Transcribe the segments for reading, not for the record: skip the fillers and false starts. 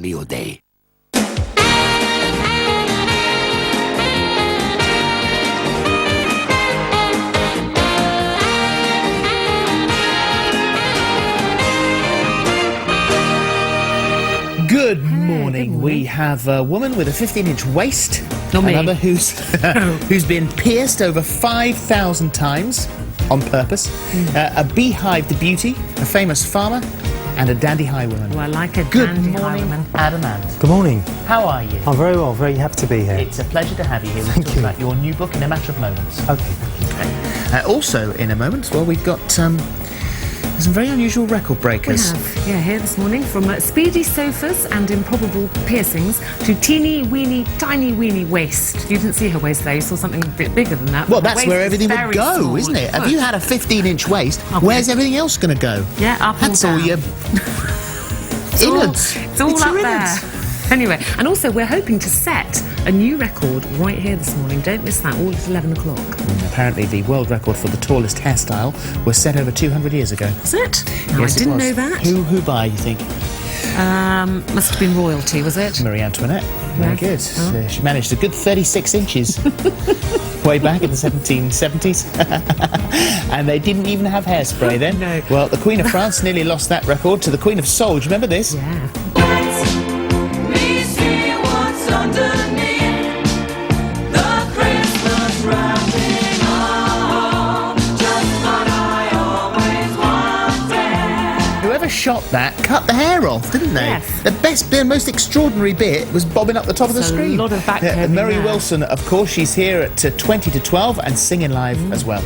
Leo Day. Good morning. We have a woman with a 15-inch waist. Not me. Another who's been pierced over 5,000 times on purpose. A beehive to beauty, a famous farmer, and a dandy highwayman. Well, I like a Good dandy morning, highwayman. Adam Ant. Good morning. How are you? I'm very well, very happy to be here. It's a pleasure to have you here. We'll Thank talk you. about your new book in a matter of moments. Okay, thank you. Also, in a moment, well, we've got some very unusual record We breakers. have, here this morning, from speedy sofas and improbable piercings to teeny weeny, tiny weeny waist. You didn't see her waist there, you saw something a bit bigger than that. Well, but her that's waist where is everything would very go, small. isn't it? Have you had a 15-inch waist? Okay. Where's everything else going to go? Yeah, up or That's all down. your innards. It's all It's up your there. innards. Anyway, and also we're hoping to set a new record right here this morning. Don't miss that, all at 11 o'clock. Apparently, the world record for the tallest hairstyle was set over 200 years ago. Was it? No, Yes, I it didn't was. know that. Who by, you think? Must have been royalty, was it? Marie Antoinette. Very good. Yes. Oh. She managed a good 36 inches way back in the 1770s. And they didn't even have hairspray then. No. Well, the Queen of France nearly lost that record to the Queen of Soul. Do you remember this? Yeah. We see what's underneath the Christmas wrapping on. Just what I always wanted. Whoever shot that cut the hair off, didn't they? Yes. The most extraordinary bit was bobbing up the top of the There's a screen. lot of backcombing Mary there. Wilson, of course, she's here at 20 to 12 and singing live as well.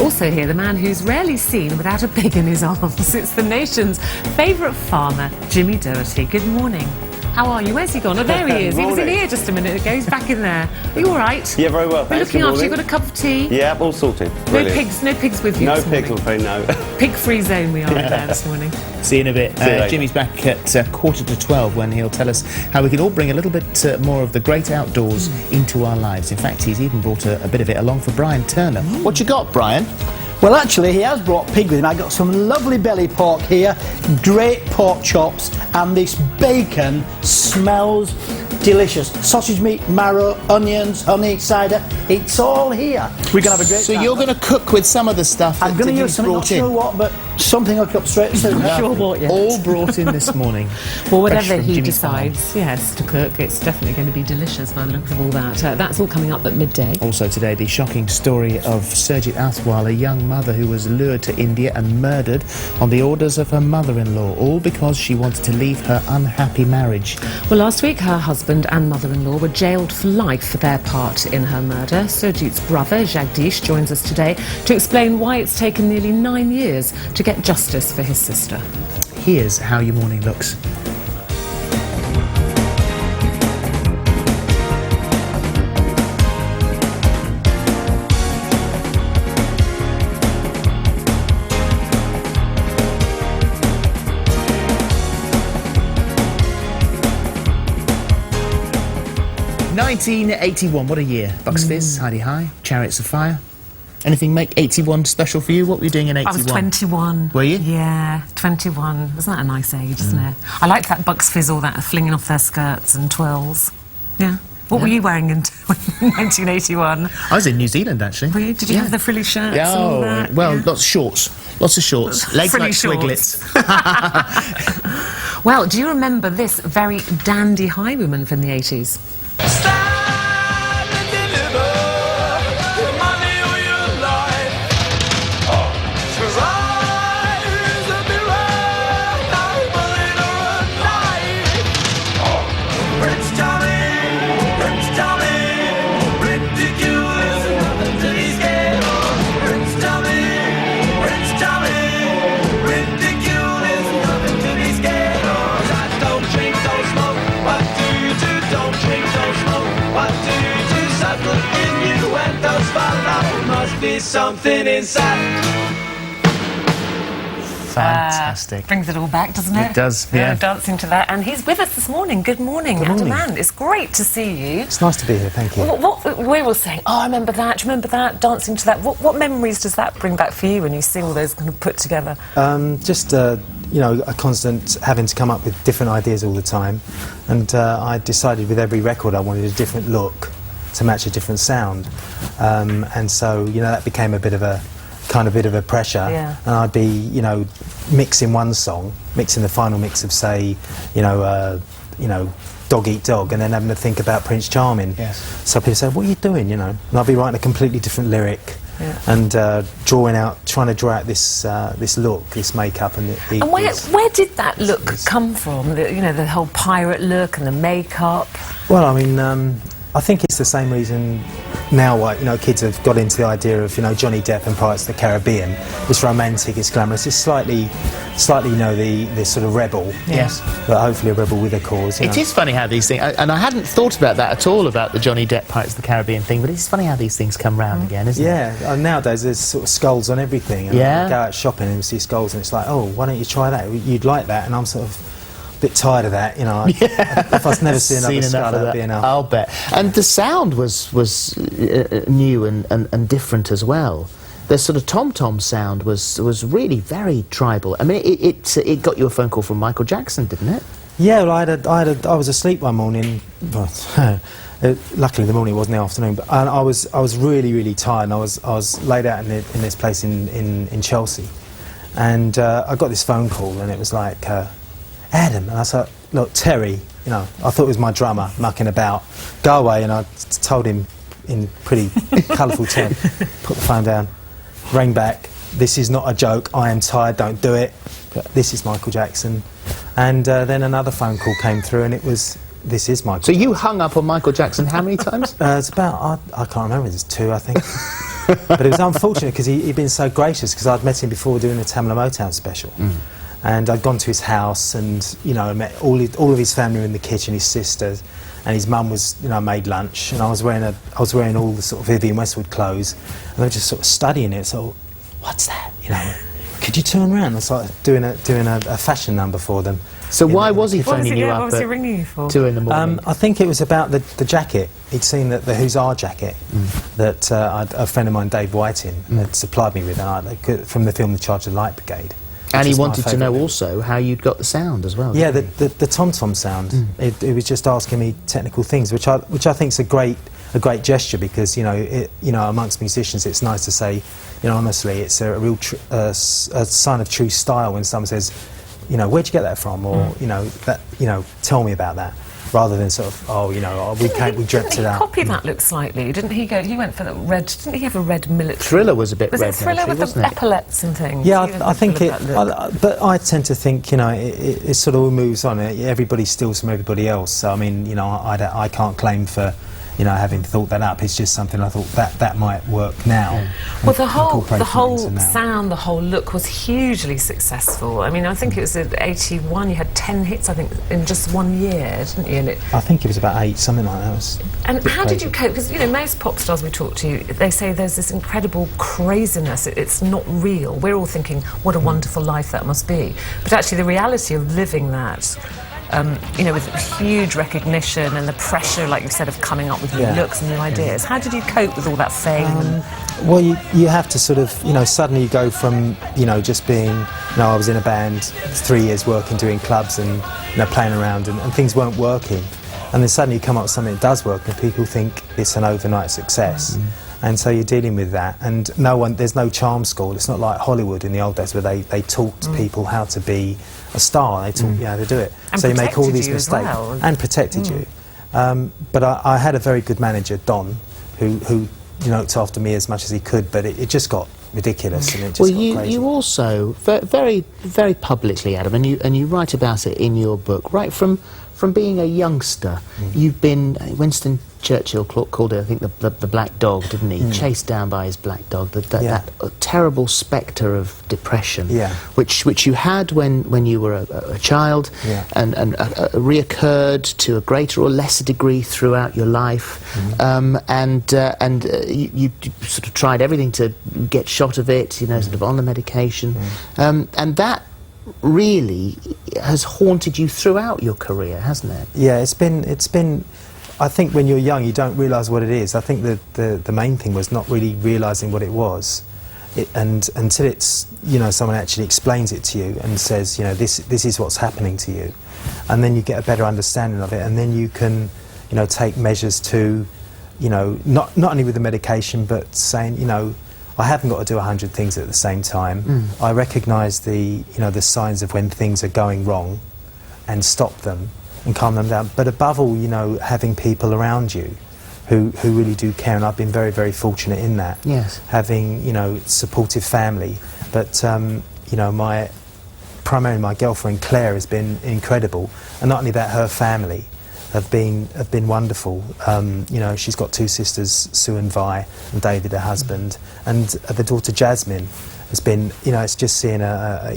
Also here, the man who's rarely seen without a pig in his arms. It's the nation's favourite farmer, Jimmy Doherty. Good morning. How are you? Where's he gone? Oh, there he is. He was in Morning. here just a minute ago. He's back in there. Are you all right? Yeah, very well, We're thanks. looking Good after you. morning. Got a cup of tea? Yeah, all sorted. No Brilliant. pigs with you No this pigs, morning. I'm afraid, no. Pig-free zone we are in there this morning. See you in a bit. See you later. Jimmy's back at quarter to 12 when he'll tell us how we can all bring a little bit more of the great outdoors into our lives. In fact, he's even brought a bit of it along for Brian Turner. What you got, Brian? Well, actually, he has brought pig with him. I got some lovely belly pork here, great pork chops, and this bacon smells delicious. Sausage meat, marrow, onions, honey, cider. It's all here. We're going to have a great So time. you're going to cook with some of the stuff I'm that going to Jimmy's use something, not brought in? sure what, but something I'll cook straight soon. Sure what yet. All brought in this morning. Well, Fresh whatever from he Jimmy's farm. decides, yes, to cook, it's definitely going to be delicious by the look of all that. That's all coming up at midday. Also today, the shocking story of Surjit Athwal, a young mother who was lured to India and murdered on the orders of her mother-in-law, all because she wanted to leave her unhappy marriage. Well, last week her husband and mother-in-law were jailed for life for their part in her murder. Surjit's brother, Jagdish, joins us today to explain why it's taken nearly 9 years to get justice for his sister. Here's how your morning looks. ...1981, what a year. Bucks Fizz, Heidi High, Chariots of Fire. Anything make 81 special for you? What were you doing in 81? I was 21. Were you? Yeah, 21. Isn't that a nice age, isn't it? I liked that Bucks Fizz, all that flinging off their skirts and twirls. Yeah. What were you wearing in 1981? I was in New Zealand, actually. Were you? Did you have the frilly shirts and all that? well, Yeah. lots of shorts. Lots of shorts. Legs Frilly like shorts. swiglets. Well, do you remember this very dandy highwayman from the 80s? Stand and deliver your money or your life. Rise and be right, not a bullet or a knife. Prince Charlie, ridiculous, nothing to be scared of. Prince Charlie, ridiculous, nothing to be scared of. I don't drink, don't smoke, what do you do? Don't drink, don't smoke, what do you do? Suckle innuendos fall out, must be something inside. Fantastic. Brings it all back, doesn't it? It does, yeah. Dancing to that. And he's with us this morning. Good morning, Adam Ant. It's great to see you. It's nice to be here, thank you. What we were saying, oh, I remember that, do you remember that, dancing to that. What memories does that bring back for you when you see all those kind of put together? Just you know, a constant having to come up with different ideas all the time, and I decided with every record I wanted a different look to match a different sound, and so, you know, that became a bit of a pressure. Yeah. And I'd be, you know, mixing one song, mixing the final mix of, say, you know, Dog Eat Dog, and then having to think about Prince Charming. Yes. So people say, what are you doing, you know? And I'll be writing a completely different lyric, Yeah. and trying to draw out this this look, this makeup, and the And where did that look come from? You know, the whole pirate look and the makeup. Well, I mean, I think it's the same reason now why, you know, kids have got into the idea of, you know, Johnny Depp and Pirates of the Caribbean. It's romantic, it's glamorous, it's slightly, you know, the sort of rebel. Yes. But hopefully a rebel with a cause. It is funny how these things, and I hadn't thought about that at all, about the Johnny Depp Pirates of the Caribbean thing, but it's funny how these things come round again, isn't it? Yeah, nowadays there's sort of skulls on everything. And Yeah. you go out shopping and you see skulls, and it's like, oh, why don't you try that? You'd like that, and I'm sort of a bit tired of that, you know. If I've never seen another skull, that'd be enough. I'll bet. And the sound was new and different as well. The sort of tom-tom sound was really very tribal. I mean, it got you a phone call from Michael Jackson, didn't it? Yeah, well, I was asleep one morning. Luckily, the morning wasn't the afternoon, but I was really tired. And I was laid out in this place in Chelsea, and I got this phone call, and it was like, Adam, and I said, look, Terry, you know, I thought it was my drummer mucking about. Go away, and I told him in pretty colourful tone. Put the phone down, rang back. This is not a joke. I am tired. Don't do it. But this is Michael Jackson. And then another phone call came through, and it was, this is Michael. So you hung up on Michael Jackson how many times? It's about, I can't remember, it's 2, I think. But it was unfortunate because he'd been so gracious, because I'd met him before doing the Tamla Motown special. And I'd gone to his house, and, you know, met all of his family were in the kitchen, his sisters, and his mum was, you know, made lunch, and I was wearing all the sort of Vivienne Westwood clothes, and they were just sort of studying it. So, what's that? You know, could you turn around? I started doing a fashion number for them. So why was he What was phoning he, you what up was he at ringing you for? 2 in the morning? I think it was about the jacket. He'd seen the Hussar jacket that a friend of mine, Dave Whiting, had supplied me with, from the film The Charge of the Light Brigade. And he which is my wanted to know favourite. also how you'd got the sound as well. Yeah, didn't he? the tom-tom sound. It was just asking me technical things, which I think is a great gesture, because, you know, amongst musicians, it's nice to say, you know, honestly, it's a real a sign of true style when someone says, you know, where'd you get that from, or you know, that, you know, tell me about that, rather than sort of, oh, you know, we dreamt Didn't it out. he copy that look slightly? Didn't he go? He went for the red. Didn't he have a red military? Thriller was a bit Was red it Thriller military, with wasn't the it? epaulets and things? Yeah, He I think went it. for that look. But I tend to think, you know, it sort of all moves on. Everybody steals from everybody else. So I mean, you know, I can't claim for, you know, having thought that up. It's just something I thought that might work now. Well, the whole Incorporate it into now. sound, the whole look was hugely successful. I mean, I think it was in '81. You had 10 hits, I think, in just 1 year, didn't you? And I think it was about 8, something like that. It was And a bit how did crazy. you cope? Because, you know, most pop stars we talk to, they say there's this incredible craziness. It's not real. We're all thinking, what a wonderful life that must be. But actually, the reality of living that, you know, with huge recognition and the pressure, like you said, of coming up with new Yeah. looks and new ideas. How did you cope with all that fame? Well, you have to sort of, you know, suddenly you go from, you know, just being, you know, I was in a band 3 years working, doing clubs and, you know, playing around, and things weren't working. And then suddenly you come up with something that does work, and people think it's an overnight success. And so you're dealing with that, and there's no charm school. It's not like Hollywood in the old days where they taught people how to be a star. They taught you how to do it. And So you make all protected these you as mistakes well. and protected you. But I had a very good manager, Don, who you know, looked after me as much as he could. But it just got ridiculous, and it just Well, got crazy. you also very publicly, Adam, and you write about it in your book. Right from being a youngster, you've been Winston Churchill called it, I think, the black dog, didn't he? Chased down by his black dog, Yeah. that terrible spectre of depression, Yeah. which you had when you were a child, Yeah. and reoccurred to a greater or lesser degree throughout your life, you sort of tried everything to get shot of it, you know, sort of on the medication, and that really has haunted you throughout your career, hasn't it? Yeah, it's been. I think when you're young, you don't realise what it is. I think the main thing was not really realising what it was. and until it's, you know, someone actually explains it to you and says, you know, this is what's happening to you, and then you get a better understanding of it, and then you can, you know, take measures to, you know, not only with the medication, but saying, you know, I haven't got to do 100 things at the same time. I recognise the, you know, the signs of when things are going wrong, and stop them and calm them down. But above all, you know, having people around you who really do care, and I've been very, very fortunate in that. Yes. Having, you know, supportive family, but you know, primarily my girlfriend Claire has been incredible, and not only that, her family have been wonderful. You know, she's got 2 sisters, Sue and Vi, and David, her husband, and the daughter Jasmine has been, you know, it's just seeing a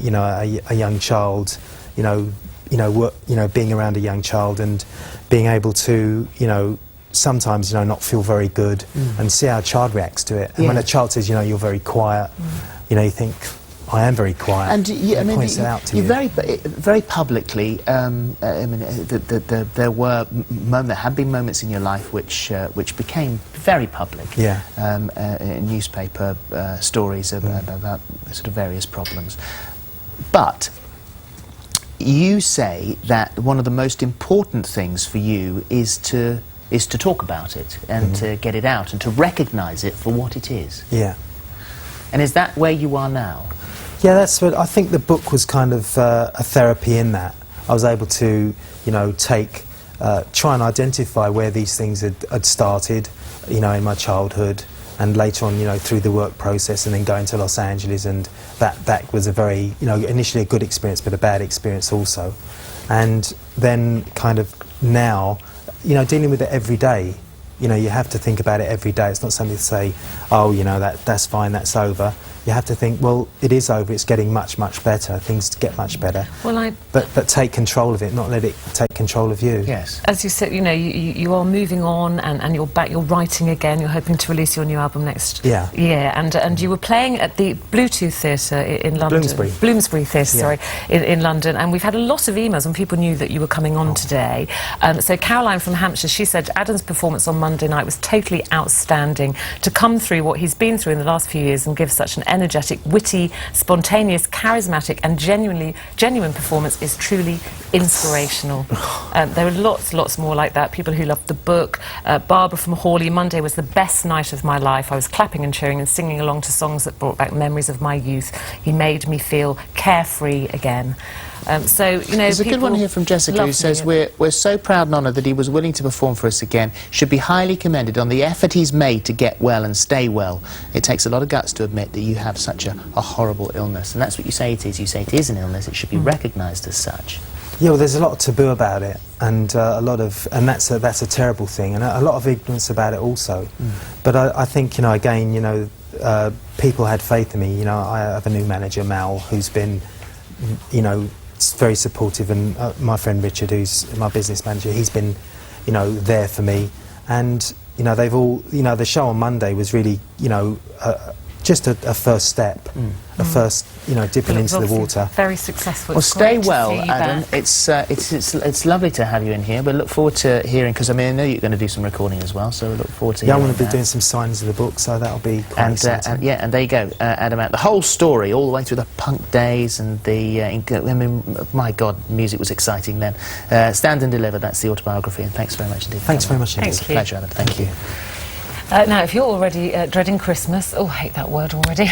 young child, being around a young child and being able to, you know, sometimes, you know, not feel very good, and see how a child reacts to it. And when a child says, you know, you're very quiet, you know, you think, I am very quiet. And I mean, points it out to you. very publicly. I mean, there have been moments in your life which became very public. Yeah. Newspaper stories about sort of various problems, but you say that one of the most important things for you is to talk about it and to get it out and to recognise it for what it is. Yeah. And is that where you are now? Yeah, that's what I think. The book was kind of a therapy in that. I was able to, you know, try and identify where these things had started, you know, in my childhood, and later on, you know, through the work process, and then going to Los Angeles, and that was a very, you know, initially a good experience, but a bad experience also. And then kind of now, you know, dealing with it every day. You know, you have to think about it every day. It's not something to say, oh, you know, that's fine, that's over. You have to think, well, it is over, it's getting much, much better, things get much better. Well, But take control of it, not let it take control of you. Yes. as you said, you know, you are moving on, and you're back, you're writing again, you're hoping to release your new album next year. And you were playing at the Bluetooth Theatre in London. Bloomsbury Theatre, sorry, in London, and we've had a lot of emails when people knew that you were coming on today. So Caroline from Hampshire, she said Adam's performance on Monday night was totally outstanding. To come through what he's been through in the last few years and give such an energetic, witty, spontaneous, charismatic and genuine performance is truly inspirational. There are lots more like that. People who loved the book. Barbara from Hawley, Monday was the best night of my life. I was clapping and cheering and singing along to songs that brought back memories of my youth. He made me feel carefree again. So, you know, there's a good one here from Jessica who says, we're so proud and honoured that he was willing to perform for us again. Should be highly commended on the effort he's made to get well and stay well. It takes a lot of guts to admit that you have such a horrible illness, and that's what you say it is. You say it is an illness. It should be recognised as such. Yeah, well, there's a lot of taboo about it, and that's a terrible thing, and a lot of ignorance about it also. But I think, you know, again, you know, people had faith in me. You know, I have a new manager, Mal, who's been, you know, very supportive, and my friend Richard, who's my business manager, he's been, you know, there for me. And, you know, they've all, you know, the show on Monday was really, you know, just a first step, a first, you know, dipping into the water. Very successful. Well, stay well, Adam. It's lovely to have you in here. But look forward to hearing, because I mean, I know you're going to do some recording as well. So we look forward to. Yeah, hearing I'm going to be that. doing some signings of the book, so that'll be quite exciting. And there you go, Adam. The whole story, all the way through the punk days and the. I mean, my God, music was exciting then. Stand and Deliver. That's the autobiography. And thanks very much indeed. Thanks very much indeed. Thank you. Pleasure, Adam. Thank you. Now, if you're already dreading Christmas, oh, I hate that word already.